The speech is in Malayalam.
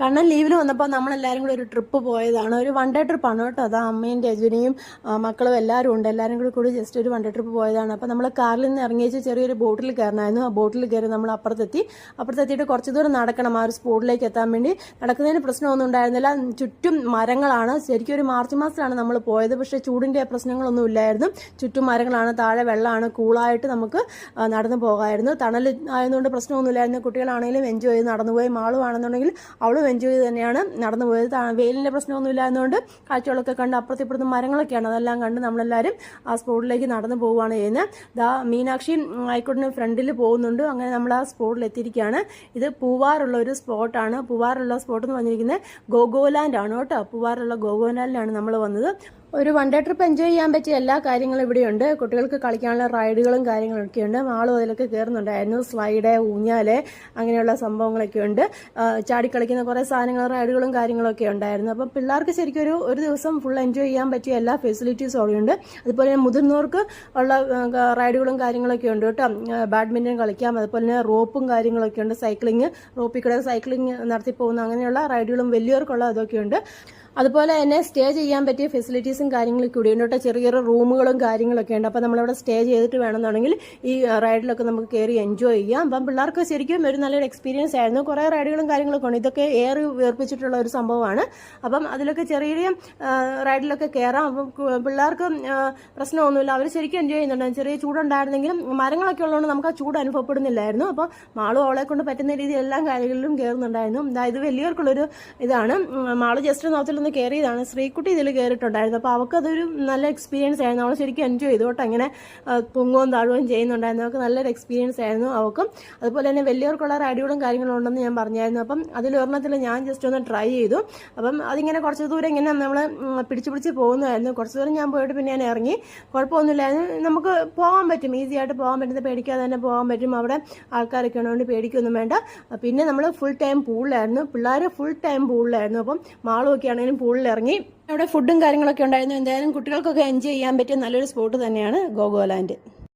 കണ്ണൻ ലീവിൽ വന്നപ്പോൾ നമ്മളെല്ലാവരും കൂടി ഒരു ട്രിപ്പ് പോയതാണ്. ഒരു വൺ ഡേ ട്രിപ്പാണ് കേട്ടോ. അതാ അമ്മയും രജനിയും മക്കളും എല്ലാവരും ഉണ്ട്. എല്ലാവരും കൂടി ജസ്റ്റ് ഒരു വൺ ഡേ ട്രിപ്പ് പോയതാണ്. അപ്പോൾ നമ്മൾ കാറിൽ നിന്ന് ഇറങ്ങിയേച്ച് ചെറിയൊരു ബോട്ടിൽ കയറണമായിരുന്നു. ആ ബോട്ടിൽ കയറി നമ്മൾ അപ്പുറത്തെത്തിയിട്ട് കുറച്ച് ദൂരം നടക്കണം ആ ഒരു സ്പോട്ടിലേക്ക് എത്താൻ വേണ്ടി. നടക്കുന്നതിന് പ്രശ്നമൊന്നും ഉണ്ടായിരുന്നില്ല. ചുറ്റും മരങ്ങളാണ്. ശരിക്കും ഒരു മാർച്ച് മാസത്തിലാണ് നമ്മൾ പോയത്. പക്ഷേ ചൂടിൻ്റെ പ്രശ്നങ്ങളൊന്നും ഇല്ലായിരുന്നു. ചുറ്റും മരങ്ങളാണ്, താഴെ വെള്ളമാണ്. കൂളായിട്ട് നമുക്ക് നടന്നു പോകാമായിരുന്നു. തണൽ ആയതുകൊണ്ട് പ്രശ്നമൊന്നുമില്ലായിരുന്നു. കുട്ടികളാണെങ്കിലും എൻജോയ് ചെയ്ത് നടന്നുപോയി. മാളുവാണെന്നുണ്ടെങ്കിൽ അവളും എൻജോയ് ചെയ്ത് തന്നെയാണ് നടന്നു പോയത്. വെയിലിൻ്റെ പ്രശ്നമൊന്നും ഇല്ലാത്തതുകൊണ്ട് കാഴ്ചകളൊക്കെ കണ്ട് അപ്പുറത്തിപ്പുറത്തും മരങ്ങളൊക്കെയാണ്. അതെല്ലാം കണ്ട് നമ്മളെല്ലാവരും ആ സ്പോട്ടിലേക്ക് നടന്നു പോവുകയാണ് ചെയ്യുന്നത്. മീനാക്ഷി ആയിക്കോട്ടിന് ഫ്രണ്ടിൽ പോകുന്നുണ്ട്. അങ്ങനെ നമ്മൾ ആ സ്പോട്ടിൽ എത്തിയിരിക്കുകയാണ്. ഇത് പൂവാറുള്ള ഒരു സ്പോട്ടാണ്. പൂവാറുള്ള സ്പോട്ട് എന്ന് പറഞ്ഞിരിക്കുന്നത് ഗോഗോലാൻഡ് ആണ് കേട്ടോ. പൂവാറുള്ള ഗോഗോലാൻഡിലാണ് നമ്മൾ വന്നത്. ഒരു വൺ ഡേ ട്രിപ്പ് എൻജോയ് ചെയ്യാൻ പറ്റിയ എല്ലാ കാര്യങ്ങളും ഇവിടെയുണ്ട്. കുട്ടികൾക്ക് കളിക്കാനുള്ള റൈഡുകളും കാര്യങ്ങളൊക്കെ ഉണ്ട്. ആളും അതിലൊക്കെ കയറുന്നുണ്ടായിരുന്നു. സ്ലൈഡ്, ഊഞ്ഞാല്, അങ്ങനെയുള്ള സംഭവങ്ങളൊക്കെ ഉണ്ട്. ചാടിക്കളിക്കുന്ന കുറേ സാധനങ്ങൾ, റൈഡുകളും കാര്യങ്ങളൊക്കെ ഉണ്ടായിരുന്നു. അപ്പം പിള്ളേർക്ക് ശരിക്കും ഒരു ദിവസം ഫുൾ എൻജോയ് ചെയ്യാൻ പറ്റിയ എല്ലാ ഫെസിലിറ്റീസും അവിടെയുണ്ട്. അതുപോലെ മുതിർന്നവർക്ക് ഉള്ള റൈഡുകളും കാര്യങ്ങളൊക്കെ ഉണ്ട് കേട്ടോ. ബാഡ്മിൻ്റൺ കളിക്കാം. അതുപോലെ തന്നെ റോപ്പും കാര്യങ്ങളൊക്കെ ഉണ്ട്. സൈക്ലിങ്, റോപ്പിൽ കൂടെ സൈക്ലിങ് നടത്തി പോകുന്ന അങ്ങനെയുള്ള റൈഡുകളും വലിയവർക്കുള്ള അതൊക്കെ ഉണ്ട്. അതുപോലെ തന്നെ സ്റ്റേ ചെയ്യാൻ പറ്റിയ ഫെസിലിറ്റീസും കാര്യങ്ങളൊക്കെ ഇവിടെ ഉണ്ട് കേട്ടോ. ചെറിയ റൂമുകളും കാര്യങ്ങളൊക്കെ ഉണ്ട്. അപ്പോൾ നമ്മളവിടെ സ്റ്റേ ചെയ്തിട്ട് വേണമെന്നുണ്ടെങ്കിൽ ഈ റൈഡിലൊക്കെ നമുക്ക് കയറി എൻജോയ് ചെയ്യാം. അപ്പം പിള്ളേർക്ക് ശരിക്കും ഒരു നല്ലൊരു എക്സ്പീരിയൻസ് ആയിരുന്നു. കുറേ റൈഡുകളും കാര്യങ്ങളൊക്കെ ഉണ്ട്. ഇതൊക്കെ എയർ വേർപ്പിച്ചിട്ടുള്ള ഒരു സംഭവമാണ്. അപ്പം അതിലൊക്കെ ചെറിയ റൈഡിലൊക്കെ കയറാം. അപ്പം പിള്ളേർക്ക് പ്രശ്നമൊന്നുമില്ല. അവർ ശരിക്കും എൻജോയ് ചെയ്യുന്നുണ്ടായിരുന്നു. ചെറിയ ചൂടുണ്ടായിരുന്നെങ്കിലും മരങ്ങളൊക്കെ ഉള്ളതുകൊണ്ട് നമുക്ക് ആ ചൂട് അനുഭവപ്പെടുന്നില്ലായിരുന്നു. അപ്പോൾ മാളും അവളെ കൊണ്ട് പറ്റുന്ന രീതിയിൽ എല്ലാ കാര്യങ്ങളിലും കയറുന്നുണ്ടായിരുന്നു. ഇത് വലിയവർക്കുള്ളൊരു ഇതാണ്. മാള് ജസ്റ്റ് നോത്തിൽ കയറിയതാണ്. ശ്രീകുട്ടി ഇതിൽ കയറിയിട്ടുണ്ടായിരുന്നു. അപ്പോൾ അവൾക്ക് അതൊരു നല്ല എക്സ്പീരിയൻസ് ആയിരുന്നു. അവൾ ശരിക്കും എൻജോയ് ചെയ്തു കേട്ടോ. അങ്ങനെ പൊങ്ങുകയും താഴുകയും ചെയ്യുന്നുണ്ടായിരുന്നു. അവൾക്ക് നല്ലൊരു എക്സ്പീരിയൻസ് ആയിരുന്നു അവൾക്കും. അതുപോലെ തന്നെ വലിയവർക്കുള്ള റൈഡുകളും കാര്യങ്ങളും ഉണ്ടെന്ന് ഞാൻ പറഞ്ഞായിരുന്നു. അപ്പം അതിലൊരെണ്ണത്തിൽ ഞാൻ ജസ്റ്റ് ഒന്ന് ട്രൈ ചെയ്തു. അപ്പം അതിങ്ങനെ കുറച്ച് ദൂരം ഇങ്ങനെ നമ്മൾ പിടിച്ച് പോകുന്നതായിരുന്നു. കുറച്ച് ദൂരം ഞാൻ പോയിട്ട് പിന്നെ ഞാൻ ഇറങ്ങി. കുഴപ്പമൊന്നുമില്ലായിരുന്നു. നമുക്ക് പോകാൻ പറ്റും, ഈസി ആയിട്ട് പോകാൻ പറ്റുന്നത്, പേടിക്കാതെ തന്നെ പോകാൻ പറ്റും. അവിടെ ആൾക്കാരൊക്കെ ഉള്ളതുകൊണ്ട് പേടിക്കൊന്നും വേണ്ട. പിന്നെ നമ്മൾ ഫുൾ ടൈം പൂളിലായിരുന്നു. പിള്ളേർ ഫുൾ ടൈം പൂളിലായിരുന്നു. അപ്പം മാളുമൊക്കെ ആണെങ്കിലും പൂളിൽ ഇറങ്ങി. അവിടെ ഫുഡും കാര്യങ്ങളൊക്കെ ഉണ്ടായിരുന്നു. എന്തായാലും കുട്ടികൾക്കൊക്കെ എൻജോയ് ചെയ്യാൻ പറ്റിയ നല്ലൊരു സ്പോട്ട് തന്നെയാണ് ഗോഗോലാൻഡ്.